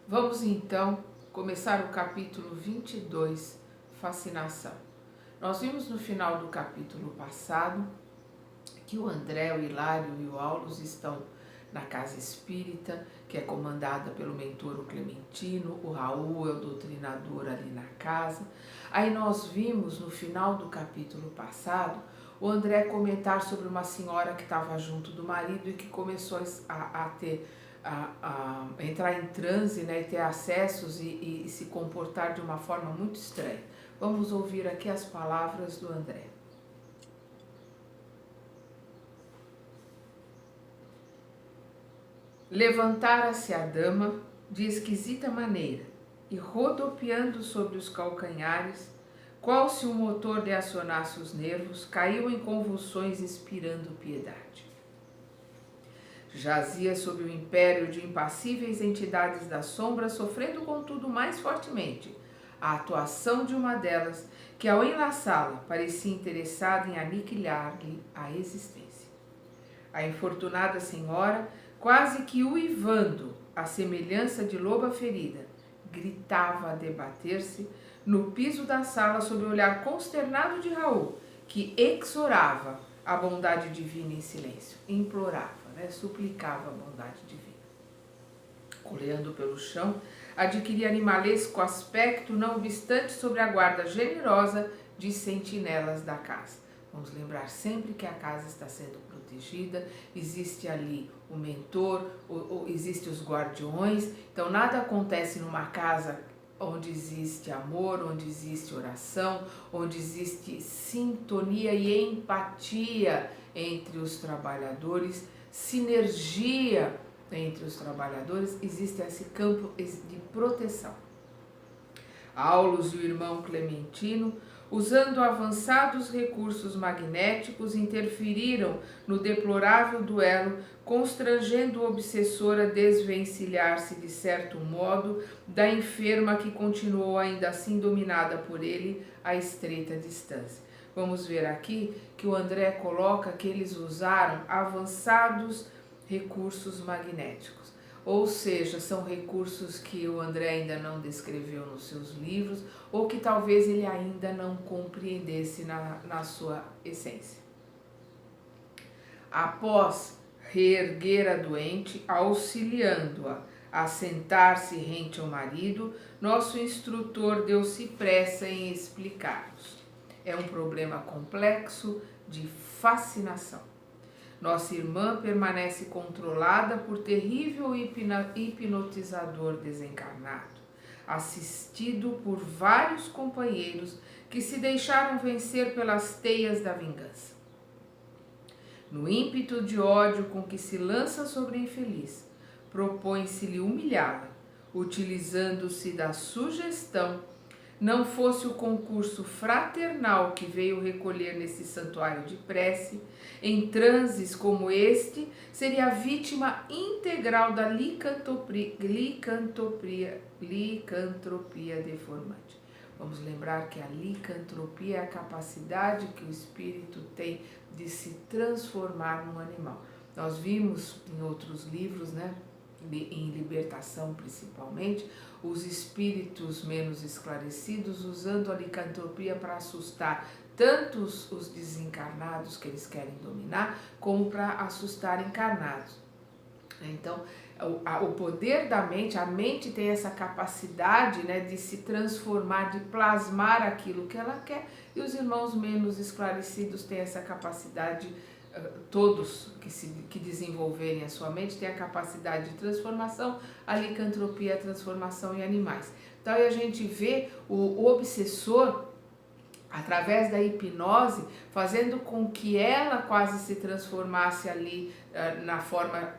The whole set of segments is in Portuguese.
Vamos então começar o capítulo 22, Fascinação. Nós vimos no final do capítulo passado que o André, o Hilário e o Aulus estão na casa espírita, que é comandada pelo mentor o Clementino, o Raul é o doutrinador ali na casa. Aí nós vimos no final do capítulo passado o André comentar sobre uma senhora que estava junto do marido e que começou a entrar em transe, né, e ter acessos e se comportar de uma forma muito estranha. Vamos ouvir aqui as palavras do André. Levantara-se a dama de esquisita maneira e, rodopiando sobre os calcanhares, qual se o motor lhe acionasse os nervos, caiu em convulsões expirando piedade. Jazia sob o império de impassíveis entidades da sombra, sofrendo contudo mais fortemente a atuação de uma delas, que ao enlaçá-la parecia interessada em aniquilar-lhe a existência. A infortunada senhora, quase que uivando, à semelhança de loba ferida, gritava a debater-se no piso da sala sob o olhar consternado de Raul, que exorava a bondade divina em silêncio, implorava, suplicava a bondade divina. Coleando pelo chão, adquiria animalesco aspecto, não obstante sobre a guarda generosa de sentinelas da casa. Vamos lembrar sempre que a casa está sendo protegida, existe ali o mentor, existe os guardiões, então nada acontece numa casa onde existe amor, onde existe oração, onde existe sintonia e empatia entre os trabalhadores, sinergia entre os trabalhadores, existe esse campo de proteção. Aulus e o irmão Clementino, usando avançados recursos magnéticos, interferiram no deplorável duelo, constrangendo o obsessor a desvencilhar-se de certo modo da enferma que continuou ainda assim dominada por ele a estreita distância. Vamos ver aqui que o André coloca que eles usaram avançados recursos magnéticos. Ou seja, são recursos que o André ainda não descreveu nos seus livros ou que talvez ele ainda não compreendesse na sua essência. Após reerguer a doente, auxiliando-a a sentar-se rente ao marido, nosso instrutor deu-se pressa em explicar-nos. É um problema complexo de fascinação. Nossa irmã permanece controlada por terrível hipnotizador desencarnado, assistido por vários companheiros que se deixaram vencer pelas teias da vingança. No ímpeto de ódio com que se lança sobre a infeliz, propõe-se-lhe humilhá-la, utilizando-se da sugestão. Não fosse o concurso fraternal que veio recolher nesse santuário de prece, em transes como este, seria a vítima integral da licantropia deformante. Vamos lembrar que a licantropia é a capacidade que o espírito tem de se transformar num animal. Nós vimos em outros livros, em libertação principalmente, os espíritos menos esclarecidos usando a licantropia para assustar tanto os desencarnados que eles querem dominar, como para assustar encarnados. Então, o poder da mente, a mente tem essa capacidade de se transformar, de plasmar aquilo que ela quer, e os irmãos menos esclarecidos têm essa capacidade. Todos que desenvolverem a sua mente têm a capacidade de transformação, a licantropia, a transformação em animais. Então aí a gente vê o obsessor, através da hipnose, fazendo com que ela quase se transformasse ali na forma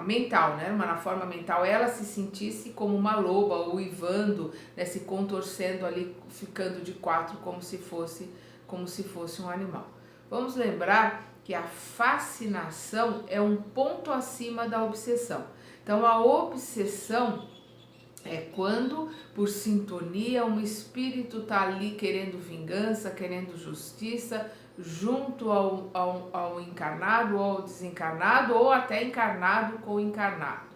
mental, mas na forma mental ela se sentisse como uma loba, uivando, se contorcendo ali, ficando de quatro como se fosse um animal. Vamos lembrar que a fascinação é um ponto acima da obsessão. Então, a obsessão é quando, por sintonia, um espírito está ali querendo vingança, querendo justiça, junto ao encarnado ou ao desencarnado, ou até encarnado com o encarnado.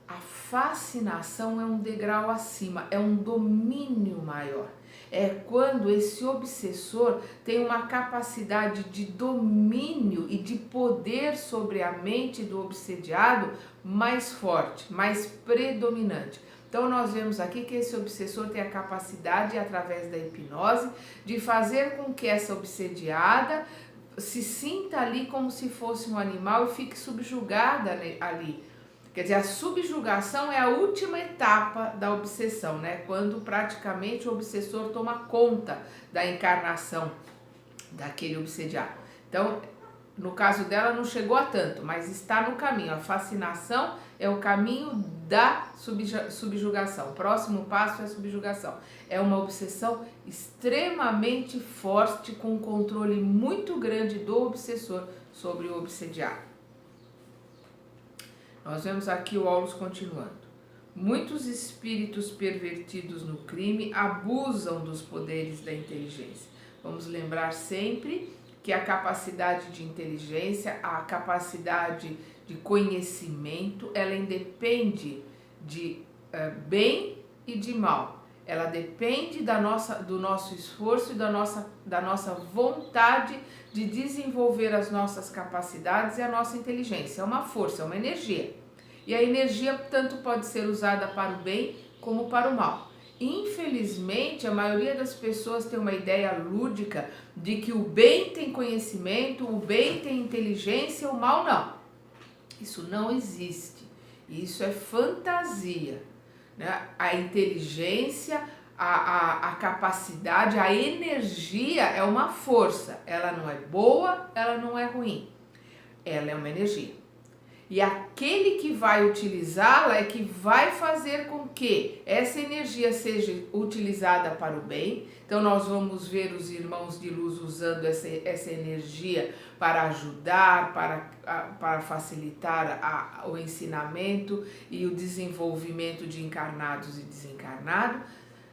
A fascinação é um degrau acima, é um domínio maior. É quando esse obsessor tem uma capacidade de domínio e de poder sobre a mente do obsediado mais forte, mais predominante. Então nós vemos aqui que esse obsessor tem a capacidade, através da hipnose, de fazer com que essa obsediada se sinta ali como se fosse um animal e fique subjugada ali. Quer dizer, a subjugação é a última etapa da obsessão, né? Quando praticamente o obsessor toma conta da encarnação daquele obsediado. Então, no caso dela não chegou a tanto, mas está no caminho. A fascinação é o caminho da subjugação. O próximo passo é a subjugação. É uma obsessão extremamente forte, com um controle muito grande do obsessor sobre o obsediado. Nós vemos aqui o Aulus continuando. Muitos espíritos pervertidos no crime abusam dos poderes da inteligência. Vamos lembrar sempre que a capacidade de inteligência, a capacidade de conhecimento, ela independe de bem e de mal. Ela depende do nosso esforço e da nossa vontade de desenvolver as nossas capacidades e a nossa inteligência. É uma força, é uma energia. E a energia tanto pode ser usada para o bem como para o mal. Infelizmente, a maioria das pessoas tem uma ideia lúdica de que o bem tem conhecimento, o bem tem inteligência, o mal não. Isso não existe. Isso é fantasia, né? A inteligência, a capacidade, a energia é uma força. Ela não é boa, ela não é ruim. Ela é uma energia. E aquele que vai utilizá-la é que vai fazer com que essa energia seja utilizada para o bem. Então nós vamos ver os irmãos de luz usando essa energia para ajudar, para facilitar o ensinamento e o desenvolvimento de encarnados e desencarnados.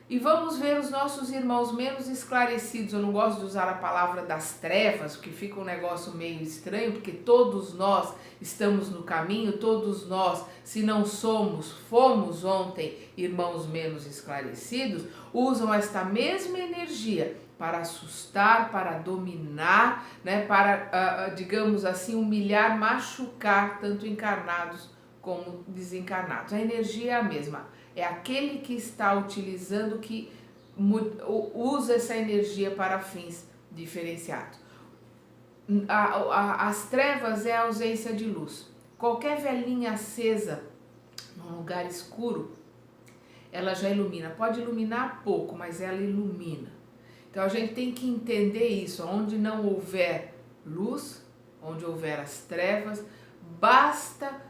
E vamos ver os nossos irmãos menos esclarecidos. Eu não gosto de usar a palavra das trevas, porque fica um negócio meio estranho, porque todos nós estamos no caminho, todos nós, se não somos, fomos ontem irmãos menos esclarecidos, usam esta mesma energia para assustar, para dominar, né, para, digamos assim, humilhar, machucar tanto encarnados como desencarnados. A energia é a mesma. É aquele que está utilizando, que usa essa energia para fins diferenciados. As trevas é a ausência de luz. Qualquer velinha acesa num lugar escuro, ela já ilumina. Pode iluminar pouco, mas ela ilumina. Então a gente tem que entender isso. Onde não houver luz, onde houver as trevas, basta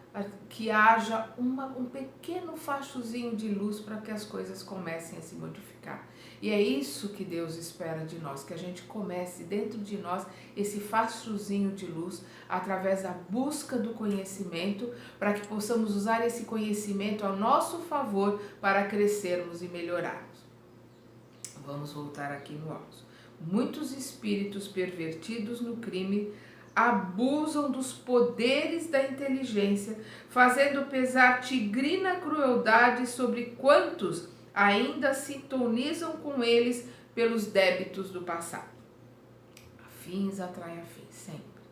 que haja um pequeno fachozinho de luz para que as coisas comecem a se modificar. E é isso que Deus espera de nós, que a gente comece dentro de nós esse fachozinho de luz através da busca do conhecimento, para que possamos usar esse conhecimento a nosso favor para crescermos e melhorarmos. Vamos voltar aqui no áudio. Muitos espíritos pervertidos no crime abusam dos poderes da inteligência, fazendo pesar tigrina crueldade sobre quantos ainda sintonizam com eles pelos débitos do passado. Afins atraem afins, sempre.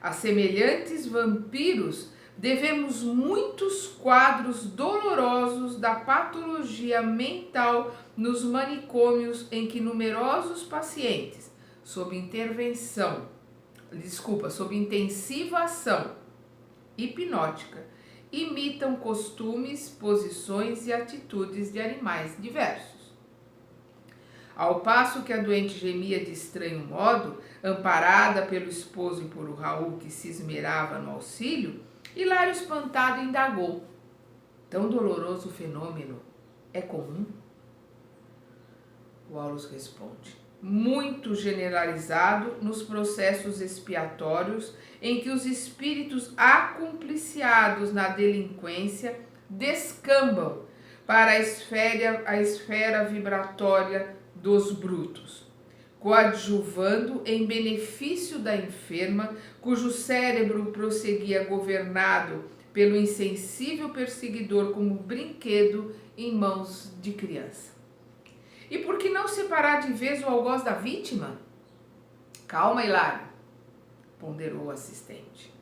A semelhantes vampiros, devemos muitos quadros dolorosos da patologia mental nos manicômios em que numerosos pacientes, sob intensiva ação hipnótica, imitam costumes, posições e atitudes de animais diversos. Ao passo que a doente gemia de estranho modo, amparada pelo esposo e por o Raul que se esmerava no auxílio, Hilário espantado indagou: tão doloroso fenômeno é comum? O Aulus responde: muito generalizado nos processos expiatórios em que os espíritos acumpliciados na delinquência descambam para a esfera vibratória dos brutos, coadjuvando em benefício da enferma, cujo cérebro prosseguia governado pelo insensível perseguidor como brinquedo em mãos de criança. E por que não separar de vez o algoz da vítima? Calma, Hilário, ponderou o assistente.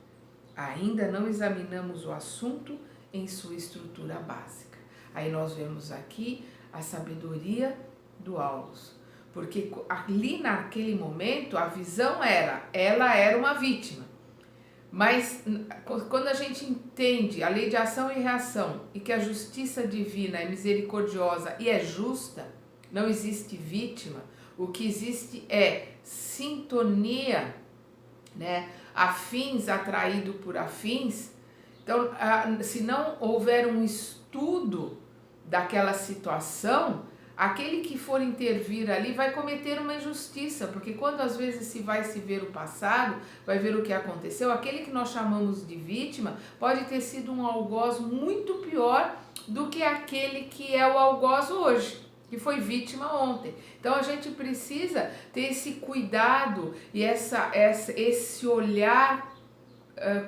Ainda não examinamos o assunto em sua estrutura básica. Aí nós vemos aqui a sabedoria do Aulus, porque ali naquele momento a visão ela era uma vítima. Mas quando a gente entende a lei de ação e reação e que a justiça divina é misericordiosa e é justa, não existe vítima, o que existe é sintonia, né? Afins atraído por afins. Então, se não houver um estudo daquela situação, aquele que for intervir ali vai cometer uma injustiça, porque quando às vezes se ver o passado, vai ver o que aconteceu, aquele que nós chamamos de vítima pode ter sido um algoz muito pior do que aquele que é o algoz hoje, que foi vítima ontem. Então a gente precisa ter esse cuidado e esse olhar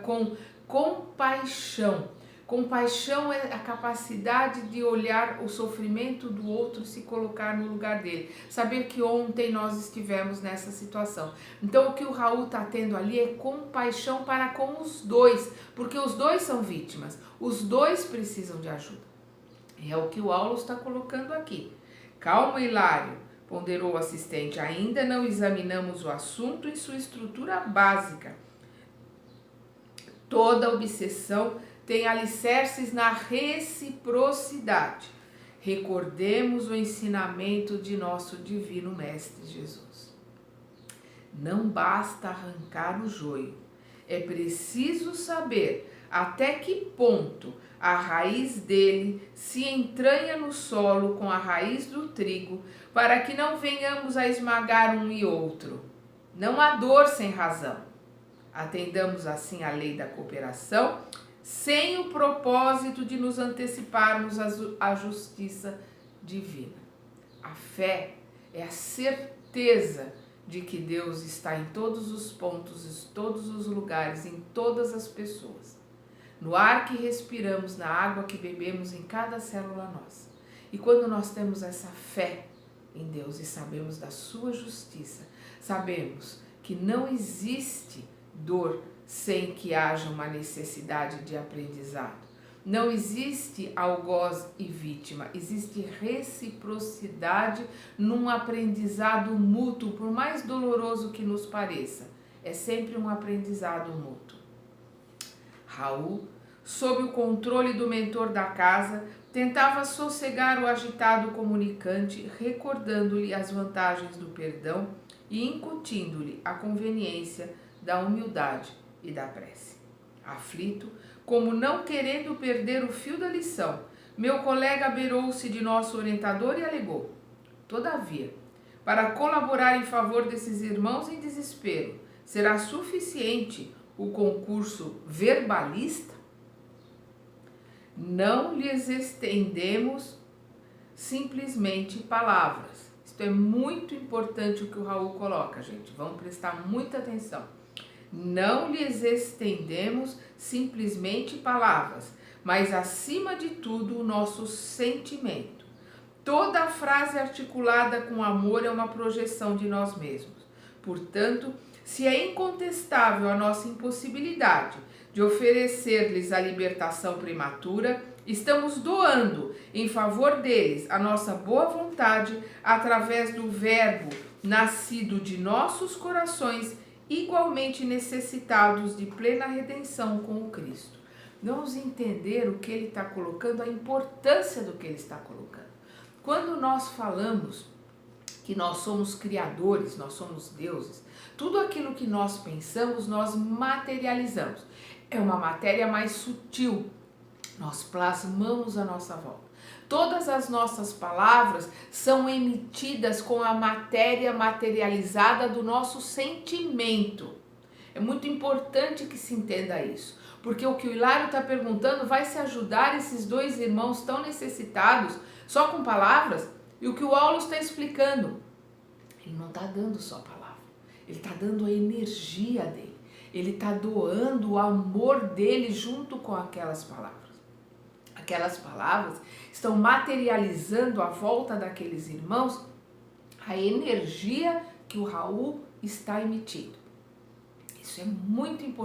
com compaixão. Compaixão é a capacidade de olhar o sofrimento do outro, se colocar no lugar dele. Saber que ontem nós estivemos nessa situação. Então o que o Raul está tendo ali é compaixão para com os dois, porque os dois são vítimas, os dois precisam de ajuda. E é o que o Aulus está colocando aqui. Calma, Hilário, ponderou o assistente, ainda não examinamos o assunto em sua estrutura básica. Toda obsessão tem alicerces na reciprocidade. Recordemos o ensinamento de nosso divino Mestre Jesus. Não basta arrancar o joio, é preciso saber até que ponto a raiz dele se entranha no solo com a raiz do trigo, para que não venhamos a esmagar um e outro. Não há dor sem razão. Atendamos assim à lei da cooperação, sem o propósito de nos anteciparmos à justiça divina. A fé é a certeza de que Deus está em todos os pontos, em todos os lugares, em todas as pessoas. No ar que respiramos, na água que bebemos, em cada célula nossa. E quando nós temos essa fé em Deus e sabemos da sua justiça, sabemos que não existe dor sem que haja uma necessidade de aprendizado. Não existe algoz e vítima, existe reciprocidade num aprendizado mútuo, por mais doloroso que nos pareça. É sempre um aprendizado mútuo. Raul, sob o controle do mentor da casa, tentava sossegar o agitado comunicante, recordando-lhe as vantagens do perdão e incutindo-lhe a conveniência da humildade e da prece. Aflito, como não querendo perder o fio da lição, meu colega beirou-se de nosso orientador e alegou: todavia, para colaborar em favor desses irmãos em desespero, será suficiente o concurso verbalista? Não lhes estendemos simplesmente palavras. Isto é muito importante o que o Raul coloca, gente. Vamos prestar muita atenção. Não lhes estendemos simplesmente palavras, mas acima de tudo o nosso sentimento. Toda frase articulada com amor é uma projeção de nós mesmos. Portanto, se é incontestável a nossa impossibilidade de oferecer-lhes a libertação prematura, estamos doando em favor deles a nossa boa vontade através do Verbo nascido de nossos corações, igualmente necessitados de plena redenção com o Cristo. Vamos entender o que ele está colocando, a importância do que ele está colocando. Quando nós falamos que nós somos criadores, nós somos deuses, tudo aquilo que nós pensamos, nós materializamos. É uma matéria mais sutil, nós plasmamos à nossa volta. Todas as nossas palavras são emitidas com a matéria materializada do nosso sentimento. É muito importante que se entenda isso, porque o que o Hilário está perguntando vai se ajudar esses dois irmãos tão necessitados só com palavras? E o que o Aulus está explicando, ele não está dando só palavra, ele está dando a energia dele. Ele está doando o amor dele junto com aquelas palavras. Aquelas palavras estão materializando à volta daqueles irmãos a energia que o Raul está emitindo. Isso é muito importante.